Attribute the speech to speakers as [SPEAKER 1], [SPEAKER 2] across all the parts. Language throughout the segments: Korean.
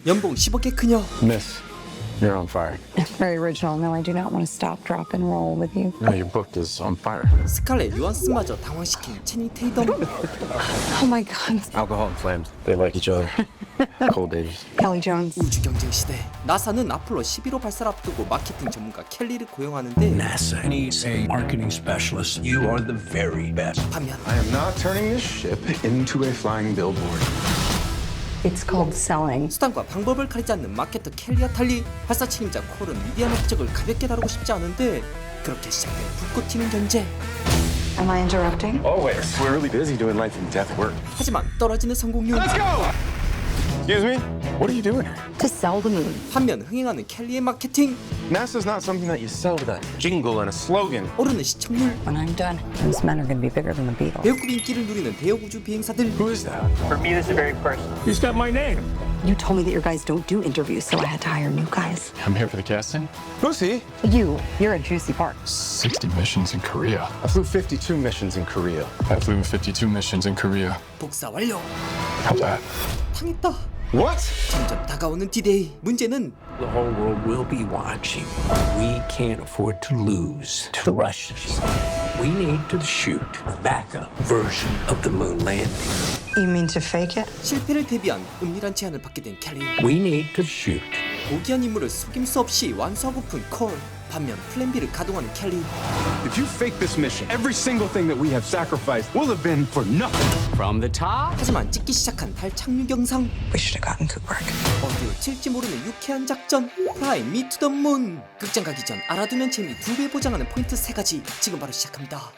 [SPEAKER 1] 연봉 10억의 그녀.
[SPEAKER 2] Miss, you're on fire.
[SPEAKER 3] Very original. No, I do not want to stop, drop, and roll with you.
[SPEAKER 2] No, your book is on fire.
[SPEAKER 1] 스칼렛 요한슨마저 당황시킨 채닝 테이덤.
[SPEAKER 3] Oh my God.
[SPEAKER 2] Alcohol and flames. They like each other. Cole Davis.
[SPEAKER 3] Kelly Jones.
[SPEAKER 1] 우주 경쟁 시대. 나사는 아폴로 11호 발사를 앞두고 마케팅 전문가 켈리를 고용하는데
[SPEAKER 4] NASA needs a marketing specialist. You are the very best.
[SPEAKER 1] 반면
[SPEAKER 5] I am not turning this ship into a flying billboard.
[SPEAKER 3] It's called selling.
[SPEAKER 1] 수단과 방법을 가리지 않는 마케터 켈리와 달리 발사 책임자 콜은 위대한 업적을 가볍게 다루고 싶지 않은데 그렇게 시작된 불꽃 튀는 견제.
[SPEAKER 3] Am I interrupting?
[SPEAKER 5] Always. We're really busy doing life and death work.
[SPEAKER 1] 하지만 떨어지는 성공률.
[SPEAKER 5] Excuse me? What are you doing?
[SPEAKER 3] To sell the moon.
[SPEAKER 1] 반면 흥행하는 켈리의 마케팅.
[SPEAKER 5] NASA's not something that you sell with a jingle and a slogan.
[SPEAKER 1] 오르는 시청률.
[SPEAKER 3] When I'm done, those men are going to be bigger than the Beatles.
[SPEAKER 1] 배우급 인기를 누리는 대형 우주 비행사들.
[SPEAKER 5] Who is that?
[SPEAKER 6] For me, this is very personal.
[SPEAKER 4] He's got my name.
[SPEAKER 3] You told me that your guys don't do interviews, so I had to hire new guys.
[SPEAKER 2] I'm here for the casting.
[SPEAKER 5] Who's he?
[SPEAKER 3] You're a juicy part.
[SPEAKER 2] 60 missions in Korea.
[SPEAKER 5] I flew 52 missions in Korea.
[SPEAKER 2] I flew 52 missions in Korea.
[SPEAKER 1] 복사 완료.
[SPEAKER 2] How's that?
[SPEAKER 1] 당했다.
[SPEAKER 5] What?
[SPEAKER 1] 점점 다가오는 D-Day. 문제는
[SPEAKER 4] The whole world will be watching. We can't afford to lose to the Russians. We need to shoot a backup version of the moon landing.
[SPEAKER 3] You mean to fake it?
[SPEAKER 1] 실패를 대비한 은밀한 제안을 받게 된 켈리.
[SPEAKER 4] We need to shoot.
[SPEAKER 1] 고귀한 임무를 속임수 없이 완수하고픈 콜. 반면 플랜 B를 가동하는 켈리.
[SPEAKER 5] If you fake this mission, every single thing that we have sacrificed will have been for nothing.
[SPEAKER 4] From the top.
[SPEAKER 1] 하지만 찍기 시작한 달 착륙 영상.
[SPEAKER 3] We should have gotten Kubrick.
[SPEAKER 1] 어디로 튈지 모르는 유쾌한 작전. Fly me to the moon. 극장 가기 전 알아두면 재미 2배 보장하는 포인트 3가지. 지금 바로 시작합니다.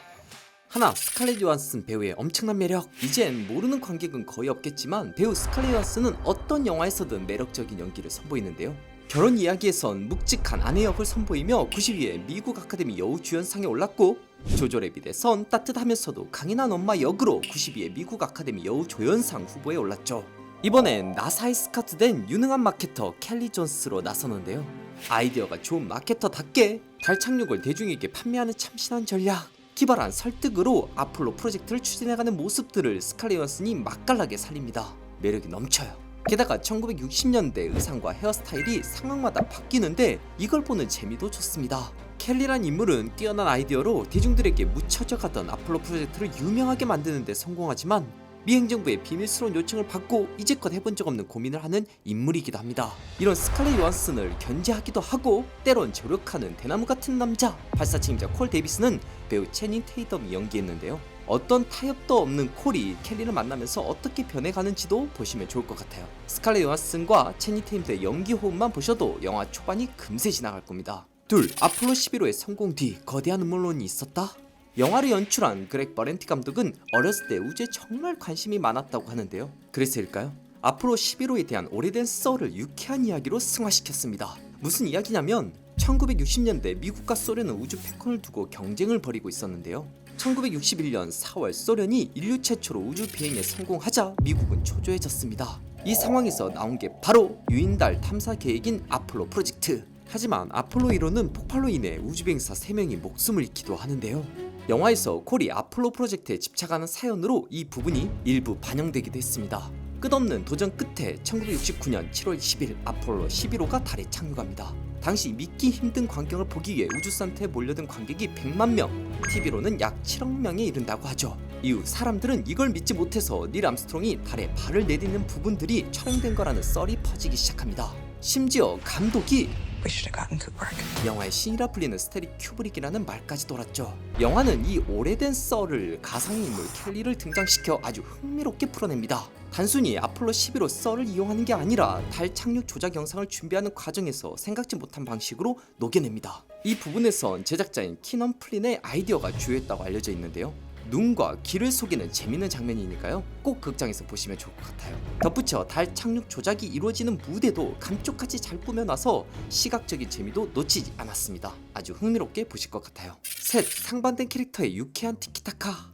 [SPEAKER 1] 하나, 스칼렛 요한슨 배우의 엄청난 매력. 이젠 모르는 관객은 거의 없겠지만 배우 스칼렛 요한슨은 어떤 영화에서든 매력적인 연기를 선보이는데요. 결혼 이야기에선 묵직한 아내 역을 선보이며 92회 미국 아카데미 여우주연상에 올랐고 조조 래빗에선 따뜻하면서도 강인한 엄마 역으로 92회 미국 아카데미 여우조연상 후보에 올랐죠. 이번엔 나사에 스카우트된 유능한 마케터 켈리 존스로 나서는데요. 아이디어가 좋은 마케터답게 달 착륙을 대중에게 판매하는 참신한 전략, 기발한 설득으로 아폴로 프로젝트를 추진해가는 모습들을 스칼렛 요한슨이 맛깔나게 살립니다. 매력이 넘쳐요. 게다가 1960년대 의상과 헤어스타일이 상황마다 바뀌는데 이걸 보는 재미도 좋습니다. 켈리란 인물은 뛰어난 아이디어로 대중들에게 묻혀져 가던 아폴로 프로젝트를 유명하게 만드는 데 성공하지만 미 행정부의 비밀스러운 요청을 받고 이제껏 해본 적 없는 고민을 하는 인물이기도 합니다. 이런 스칼렛 요한슨을 견제하기도 하고 때론 저력하는 대나무 같은 남자 발사 책임자 콜 데이비스는 배우 채닝 테이덤이 연기했는데요. 어떤 타협도 없는 콜이 켈리를 만나면서 어떻게 변해가는지도 보시면 좋을 것 같아요. 스칼렛 요한슨과 채닝 테이덤의 연기 호흡만 보셔도 영화 초반이 금세 지나갈 겁니다. 둘, 아폴로 11호의 성공 뒤 거대한 음모론이 있었다? 영화를 연출한 그렉 버렌티 감독은 어렸을 때 우주에 정말 관심이 많았다고 하는데요. 그래서일까요? 아폴로 11호에 대한 오래된 썰을 유쾌한 이야기로 승화시켰습니다. 무슨 이야기냐면 1960년대 미국과 소련은 우주 패권을 두고 경쟁을 벌이고 있었는데요. 1961년 4월 소련이 인류 최초로 우주 비행에 성공하자 미국은 초조해졌습니다. 이 상황에서 나온 게 바로 유인달 탐사 계획인 아폴로 프로젝트. 하지만 아폴로 1호는 폭발로 인해 우주비행사 3명이 목숨을 잃기도 하는데요. 영화에서 콜이 아폴로 프로젝트에 집착하는 사연으로 이 부분이 일부 반영되기도 했습니다. 끝없는 도전 끝에 1969년 7월 10일 아폴로 11호가 달에 착륙합니다. 당시 믿기 힘든 광경을 보기 위해 우주센터에 몰려든 관객이 100만 명, TV로는 약 7억 명에 이른다고 하죠. 이후 사람들은 이걸 믿지 못해서 닐 암스트롱이 달에 발을 내딛는 부분들이 촬영된 거라는 썰이 퍼지기 시작합니다. 심지어 감독이
[SPEAKER 3] We should have gotten Kubrick.
[SPEAKER 1] 영화의 신이라 불리는 스탠리 큐브릭이라는 말까지 돌았죠. 영화는 이 오래된 썰을 가상인물 켈리를 등장시켜 아주 흥미롭게 풀어냅니다. 단순히 아폴로 11호 썰을 이용하는 게 아니라 달 착륙 조작 영상을 준비하는 과정에서 생각지 못한 방식으로 녹여냅니다. 이 부분에선 제작자인 키넌 플린의 아이디어가 주요했다고 알려져 있는데요. 눈과 귀를 속이는 재밌는 장면이니까요. 꼭 극장에서 보시면 좋을 것 같아요. 덧붙여 달 착륙 조작이 이루어지는 무대도 감쪽같이 잘 꾸며놔서 시각적인 재미도 놓치지 않았습니다. 아주 흥미롭게 보실 것 같아요. 셋, 상반된 캐릭터의 유쾌한 티키타카.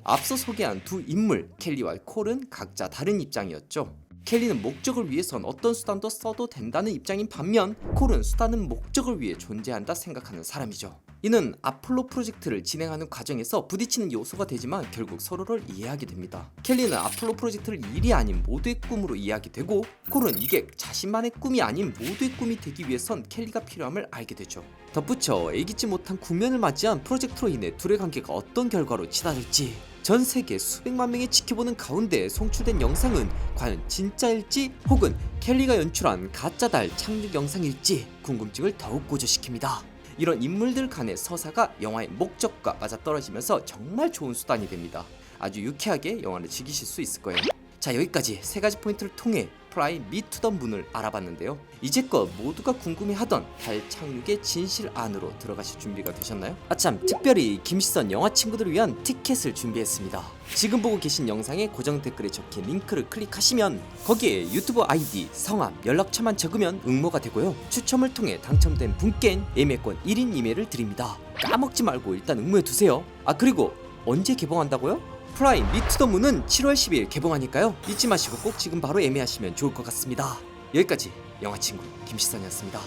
[SPEAKER 1] 앞서 소개한 두 인물 켈리와 콜은 각자 다른 입장이었죠. 켈리는 목적을 위해선 어떤 수단도 써도 된다는 입장인 반면 콜은 수단은 목적을 위해 존재한다 생각하는 사람이죠. 이는 아폴로 프로젝트를 진행하는 과정에서 부딪히는 요소가 되지만 결국 서로를 이해하게 됩니다. 켈리는 아폴로 프로젝트를 일이 아닌 모두의 꿈으로 이해하게 되고 콜은 이게 자신만의 꿈이 아닌 모두의 꿈이 되기 위해선 켈리가 필요함을 알게 되죠. 덧붙여 예기치 못한 국면을 맞이한 프로젝트로 인해 둘의 관계가 어떤 결과로 치달을지 전 세계 수백만 명이 지켜보는 가운데 송출된 영상은 과연 진짜일지 혹은 켈리가 연출한 가짜 달 착륙 영상일지 궁금증을 더욱 고조시킵니다. 이런 인물들 간의 서사가 영화의 목적과 맞아떨어지면서 정말 좋은 수단이 됩니다. 아주 유쾌하게 영화를 즐기실 수 있을 거예요. 자, 여기까지 세 가지 포인트를 통해 프라이 미투 더 문을 알아봤는데요. 이제껏 모두가 궁금해하던 달 착륙의 진실 안으로 들어가실 준비가 되셨나요? 아참, 특별히 김시선 영화 친구들을 위한 티켓을 준비했습니다. 지금 보고 계신 영상의 고정 댓글에 적힌 링크를 클릭하시면 거기에 유튜브 아이디, 성함, 연락처만 적으면 응모가 되고요. 추첨을 통해 당첨된 분께는 예매권 1인 2매를 드립니다. 까먹지 말고 일단 응모해두세요. 아, 그리고 언제 개봉한다고요? 프라임 미투 더 문은 7월 10일 개봉하니까요. 잊지 마시고 꼭 지금 바로 예매하시면 좋을 것 같습니다. 여기까지 영화친구 김시선이었습니다.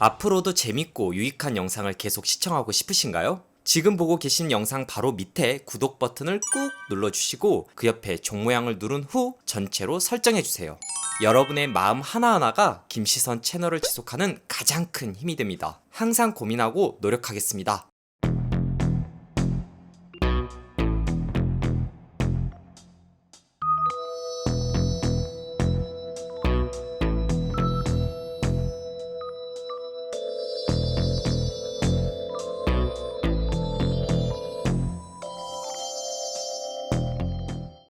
[SPEAKER 1] 앞으로도 재밌고 유익한 영상을 계속 시청하고 싶으신가요? 지금 보고 계신 영상 바로 밑에 구독 버튼을 꾹 눌러주시고 그 옆에 종 모양을 누른 후 전체로 설정해주세요. 여러분의 마음 하나하나가 김시선 채널을 지속하는 가장 큰 힘이 됩니다. 항상 고민하고 노력하겠습니다.